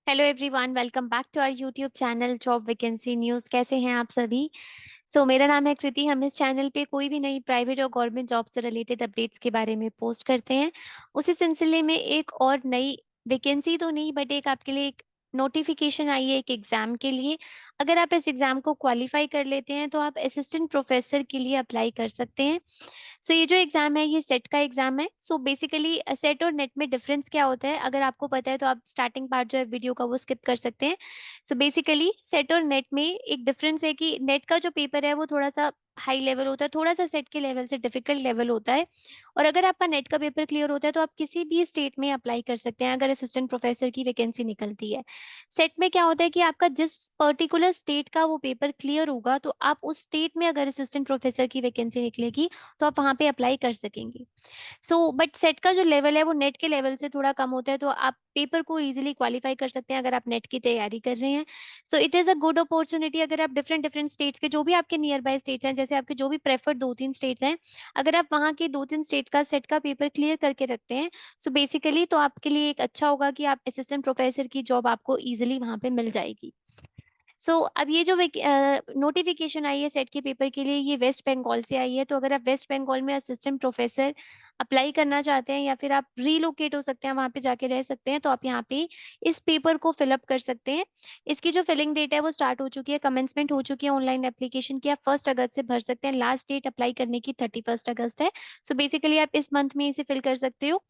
Hello everyone, welcome back to our YouTube channel job vacancy news. कैसे हैं आप सभी? मेरा नाम है कृति। हम इस चैनल पे कोई भी नई प्राइवेट और गवर्नमेंट जॉब से रिलेटेड अपडेट्स के बारे में पोस्ट करते हैं। उसी सिलसिले में एक और नई वैकेंसी तो नहीं, बट एक आपके लिए एक नोटिफिकेशन आई है एक एग्ज़ाम के लिए। अगर आप इस एग्ज़ाम को क्वालिफाई कर लेते हैं तो आप असिस्टेंट प्रोफेसर के लिए अप्लाई कर सकते हैं। ये जो एग्ज़ाम है ये सेट का एग्ज़ाम है। बेसिकली सेट और नेट में डिफरेंस क्या होता है, अगर आपको पता है तो आप स्टार्टिंग पार्ट जो है वीडियो का वो स्किप कर सकते हैं। बेसिकली सेट और नेट में एक डिफरेंस है कि नेट का जो पेपर है वो थोड़ा-सा हाई लेवल होता है, थोड़ा-सा सेट के लेवल से डिफिकल्ट लेवल होता है। और अगर आपका नेट का पेपर क्लियर होता है तो आप किसी भी स्टेट में अप्लाई कर सकते हैं अगर असिस्टेंट प्रोफेसर की वैकेंसी निकलती है। सेट में क्या होता है कि आपका जिस पर्टिकुलर स्टेट का वो पेपर क्लियर होगा तो आप उस स्टेट में अगर असिस्टेंट प्रोफेसर की वैकेंसी निकलेगी तो आप वहाँ पे अप्लाई कर सकेंगे। बट सेट का जो लेवल है वो नेट के लेवल से थोड़ा कम होता है, तो आप पेपर को ईज़िली क्वालीफाई कर सकते हैं अगर आप नेट की तैयारी कर रहे हैं। It is a good opportunity अगर आप डिफरेंट डिफरेंट स्टेट्स के जो भी आपके नियर बाय स्टेट्स हैं, जैसे आपके जो भी प्रेफर्ड 2-3 स्टेट्स हैं, अगर आप वहाँ के 2-3 स्टेट का सेट का पेपर क्लियर करके रखते हैं, बेसिकली तो आपके लिए एक अच्छा होगा कि आप असिस्टेंट प्रोफेसर की जॉब आपको ईज़िली वहाँ पे मिल जाएगी। अब ये जो नोटिफ़िकेशन आई है सेट के पेपर के लिए, ये वेस्ट बंगाल से आई है। तो अगर आप वेस्ट बंगाल में असिस्टेंट प्रोफ़ेसर अप्लाई करना चाहते हैं या फिर आप रिलोकेट हो सकते हैं, वहाँ पे जाके रह सकते हैं, तो आप यहाँ पे इस पेपर को फ़िल अप कर सकते हैं। इसकी जो फिलिंग डेट है वो स्टार्ट हो चुकी है, कमेंसमेंट हो चुकी है ऑनलाइन एप्लीकेशन की। आप 1 अगस्त से भर सकते हैं, लास्ट डेट अप्लाई करने की 31 अगस्त है। बेसिकली आप इस मंथ में इसे फ़िल कर सकते हो।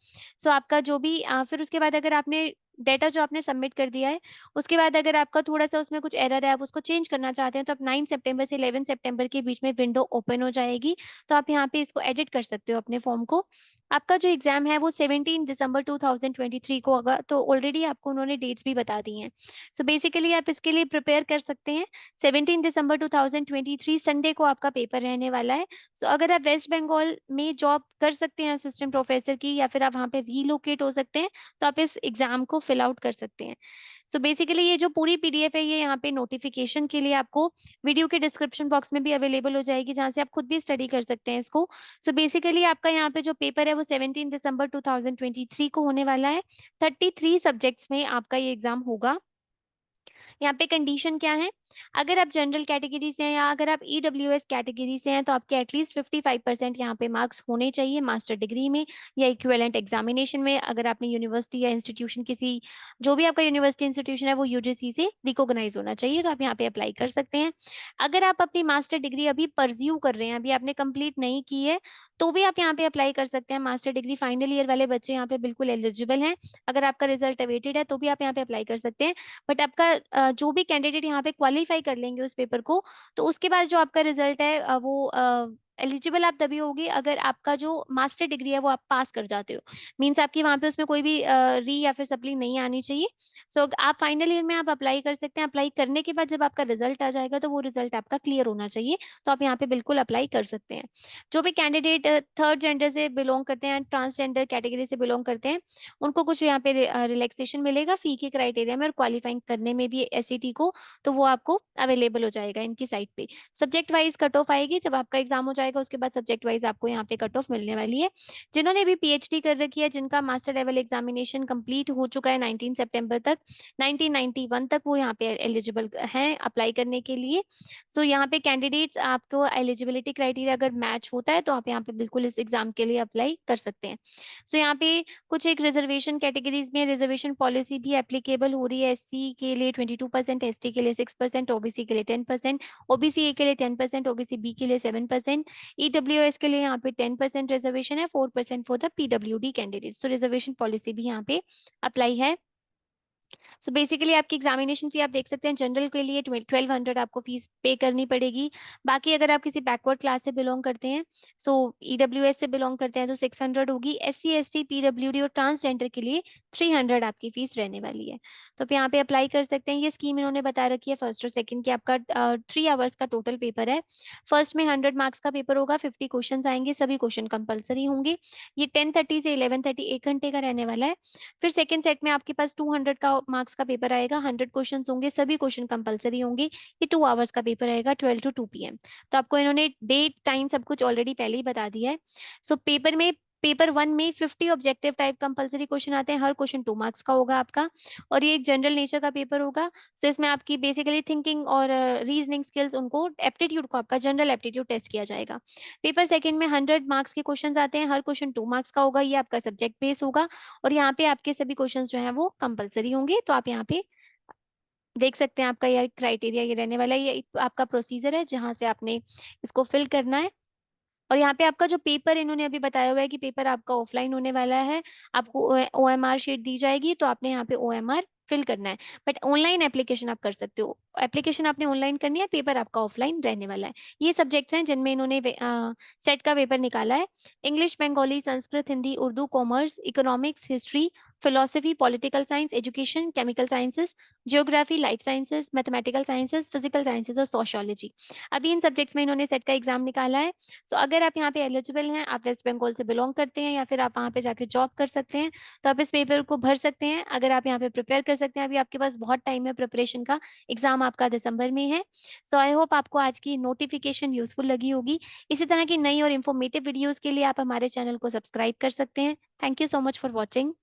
आपका जो भी फिर उसके बाद अगर आपने डेटा जो आपने सबमिट कर दिया है, उसके बाद अगर आपका थोड़ा-सा उसमें कुछ एरर है, आप उसको चेंज करना चाहते हैं, तो आप 9 सितंबर से 11 सितंबर के बीच में विंडो ओपन हो जाएगी। तो आप यहाँ पे इसको एडिट कर सकते हो अपने फॉर्म को। आपका जो एग्ज़ाम है वो 17 दिसंबर 2023 को होगा, तो ऑलरेडी आपको उन्होंने डेट्स भी बता दी हैं। बेसिकली आप इसके लिए प्रिपेयर कर सकते हैं। 17 दिसंबर 2023 संडे को आपका पेपर रहने वाला है। अगर आप वेस्ट बंगाल में जॉब कर सकते हैं असिस्टेंट प्रोफेसर की, या फिर आप वहाँ पे रिलोकेट हो सकते हैं, तो आप इस एग्ज़ाम को फिल आउट कर सकते हैं। बेसिकली ये जो पूरी पीडीएफ है ये यहाँ पे नोटिफ़िकेशन के लिए आपको वीडियो के डिस्क्रिप्शन बॉक्स में भी अवेलेबल हो जाएगी, जहाँ से आप खुद भी स्टडी कर सकते हैं इसको। बेसिकली आपका यहाँ पे जो पेपर है वो 17 दिसंबर 2023 को होने वाला है। 33 सब्जेक्ट्स में आपका ये एग्ज़ाम होगा। यहाँ पे कंडीशन क्या है? अगर आप जनरल कैटेगरी से हैं या अगर आप ईडब्ल्यूएस कैटेगरी से हैं, तो आपके एटलीस्ट 55% यहाँ पे मार्क्स होने चाहिए मास्टर डिग्री में या इक्विवेलेंट एग्जामिनेशन में। अगर आपने यूनिवर्सिटी या इंस्टीट्यूशन किसी जो भी आपका यूनिवर्सिटी इंस्टीट्यूशन है वो यूजीसी से रिकॉग्नाइज़ होना चाहिए, तो आप यहाँ पे अप्लाई कर सकते हैं। अगर आप अपनी मास्टर डिग्री अभी परस्यू कर रहे हैं, अभी आपने कंप्लीट नहीं की है, तो भी आप यहाँ पे अप्लाई कर सकते हैं। मास्टर डिग्री फाइनल ईयर वाले बच्चे यहाँ पे बिल्कुल एलिजिबल हैं। अगर आपका रिजल्ट अवेटेड है, तो भी आप यहाँ पे अप्लाई कर सकते हैं। बट आपका जो भी कैंडिडेट यहाँ पे क्वालीफाई कर लेंगे उस पेपर को, तो उसके बाद जो आपका रिजल्ट है वो एलिजिबल आप तभी होगी अगर आपका जो मास्टर डिग्री है वो आप पास कर जाते हो। मीन्स आपकी वहाँ पे उसमें कोई भी री या फिर सप्ली नहीं आनी चाहिए। आप फाइनल ईयर में आप अप्लाई कर सकते हैं। अप्लाई करने के बाद जब आपका रिजल्ट आ जाएगा तो वो रिजल्ट आपका क्लियर होना चाहिए, तो आप यहाँ पे बिल्कुल अप्लाई कर सकते हैं। जो भी कैंडिडेट थर्ड जेंडर से बिलॉन्ग करते हैं, ट्रांसजेंडर कैटेगरी से बिलॉन्ग करते हैं, उनको कुछ यहाँ पे रिलैक्सेशन मिलेगा फी के क्राइटेरिया में और क्वालीफाइंग करने में भी एसईटी को, तो वो आपको अवेलेबल हो जाएगा इनकी साइट पे। सब्जेक्ट वाइज़ कट ऑफ आएगी, जब आपका एग्ज़ाम हो जाएगा उसके बाद सब्जेक्ट वाइज़ आपको यहाँ पे कट ऑफ मिलने वाली है। जिन्होंने भी पीएचडी कर रखी है, जिनका मास्टर लेवल एग्ज़ामिनेशन कंप्लीट हो चुका है 19 सितंबर तक, 1991 तक वो यहाँ पे एलिजिबल हैं अप्लाई करने के लिए। यहाँ पे कैंडिडेट्स आपको एलिजिबिलिटी क्राइटेरिया अगर मैच होता है, तो आप यहाँ पे बिल्कुल इस एग्ज़ाम के लिए अप्लाई कर सकते हैं। यहाँ पे कुछ एक रिजर्वेशन कैटेगरीज़ में रिजर्वेशन पॉलिसी भी एप्लीकेबल हो रही है। एससी के लिए 22%, एसटी के लिए 6%, ओबीसी के लिए 10%, ओबीसी ए के लिए 10%, ओबीसी बी के लिए 7%, ईडब्ल्यूएस के लिए यहाँ पे 10% रिजर्वेशन है, 4% for the PWD candidates. Reservation policy भी यहाँ पे अप्लाई है। बेसिकली आपकी एग्जामिनेशन फी आप देख सकते हैं, जनरल के लिए 1200 आपको फीस पे करनी पड़ेगी। बाकी अगर आप किसी बैकवर्ड क्लास से बिलोंग करते हैं, ईडब्ल्यूएस से बिलोंग करते हैं, तो 600 होगी। एससी एसटी पीडब्ल्यूडी और ट्रांसजेंडर के लिए 300 आपकी फीस रहने वाली है। तो आप यहाँ पे अप्लाई कर सकते हैं। ये स्कीम इन्होंने बता रखी है फर्स्ट और सेकंड की। आपका 3 आवर्स का टोटल पेपर है। फर्स्ट में 100 मार्क्स का पेपर होगा, 50 क्वेश्चन आएंगे, सभी क्वेश्चन कंपलसरी होंगे। ये 10:30 से 11:30 1 घंटे का रहने वाला है। फिर सेकंड सेट में आपके पास 200 का मार्क्स का पेपर आएगा, 100 क्वेश्चंस होंगे, सभी क्वेश्चन कंपलसरी होंगे। ये 2 आवर्स का पेपर आएगा, 12 टू 2 पीएम। तो आपको इन्होंने डेट टाइम सब कुछ ऑलरेडी पहले ही बता दिया है। पेपर में पेपर 1 में 50 ऑब्जेक्टिव टाइप कंपल्सरी क्वेश्चन आते हैं, हर क्वेश्चन 2 मार्क्स का होगा आपका, और ये एक जनरल नेचर का पेपर होगा। सो इसमें आपकी बेसिकली थिंकिंग और रीजनिंग स्किल्स, उनको एप्टीट्यूड को आपका जनरल एप्टीट्यूड टेस्ट किया जाएगा। पेपर सेकंड में 100 मार्क्स के क्वेश्चंस आते हैं, हर क्वेश्चन 2 मार्क्स का होगा, ये आपका सब्जेक्ट बेस होगा, और यहाँ पे आपके सभी क्वेश्चंस जो हैं वो कंपल्सरी होंगे। तो आप यहाँ पे देख सकते हैं आपका ये क्राइटेरिया ये रहने वाला है, ये एक आपका प्रोसीजर है जहाँ से आपने इसको फिल करना है। और यहाँ पे आपका जो पेपर इन्होंने अभी बताया हुआ है कि पेपर आपका ऑफलाइन होने वाला है, आपको ओएमआर शीट दी जाएगी, तो आपने यहाँ पे ओएमआर फिल करना है। बट ऑनलाइन एप्लीकेशन आप कर सकते हो, एप्लीकेशन आपने ऑनलाइन करनी है, पेपर आपका ऑफलाइन रहने वाला है। ये सब्जेक्ट्स हैं जिनमें इन्होंने सेट का पेपर निकाला है। English, Bengali, Sanskrit, Hindi, Urdu, commerce, economics, history, philosophy, political science, education, chemical sciences, geography, life sciences, mathematical sciences, physical sciences और सोशियोलॉजी। अभी इन सब्जेक्ट्स में इन्होंने सेट का एग्जाम निकाला है। तो अगर आप यहाँ पे एलिजिबल हैं, आप वेस्ट बंगाल से बिलोंग करते हैं, या फिर आप वहाँ पे जाके जॉब कर सकते हैं, तो आप इस पेपर को भर सकते हैं। अगर आप यहाँ पे प्रिपेयर कर सकते हैं, अभी आपके पास बहुत टाइम है प्रिपरेशन का, एग्जाम आपका दिसंबर में है। सो आई होप आपको आज की नोटिफिकेशन यूजफुल लगी होगी। इसी तरह की नई और इन्फॉर्मेटिव वीडियोज के लिए आप हमारे चैनल को सब्सक्राइब कर सकते हैं। Thank you so much for watching.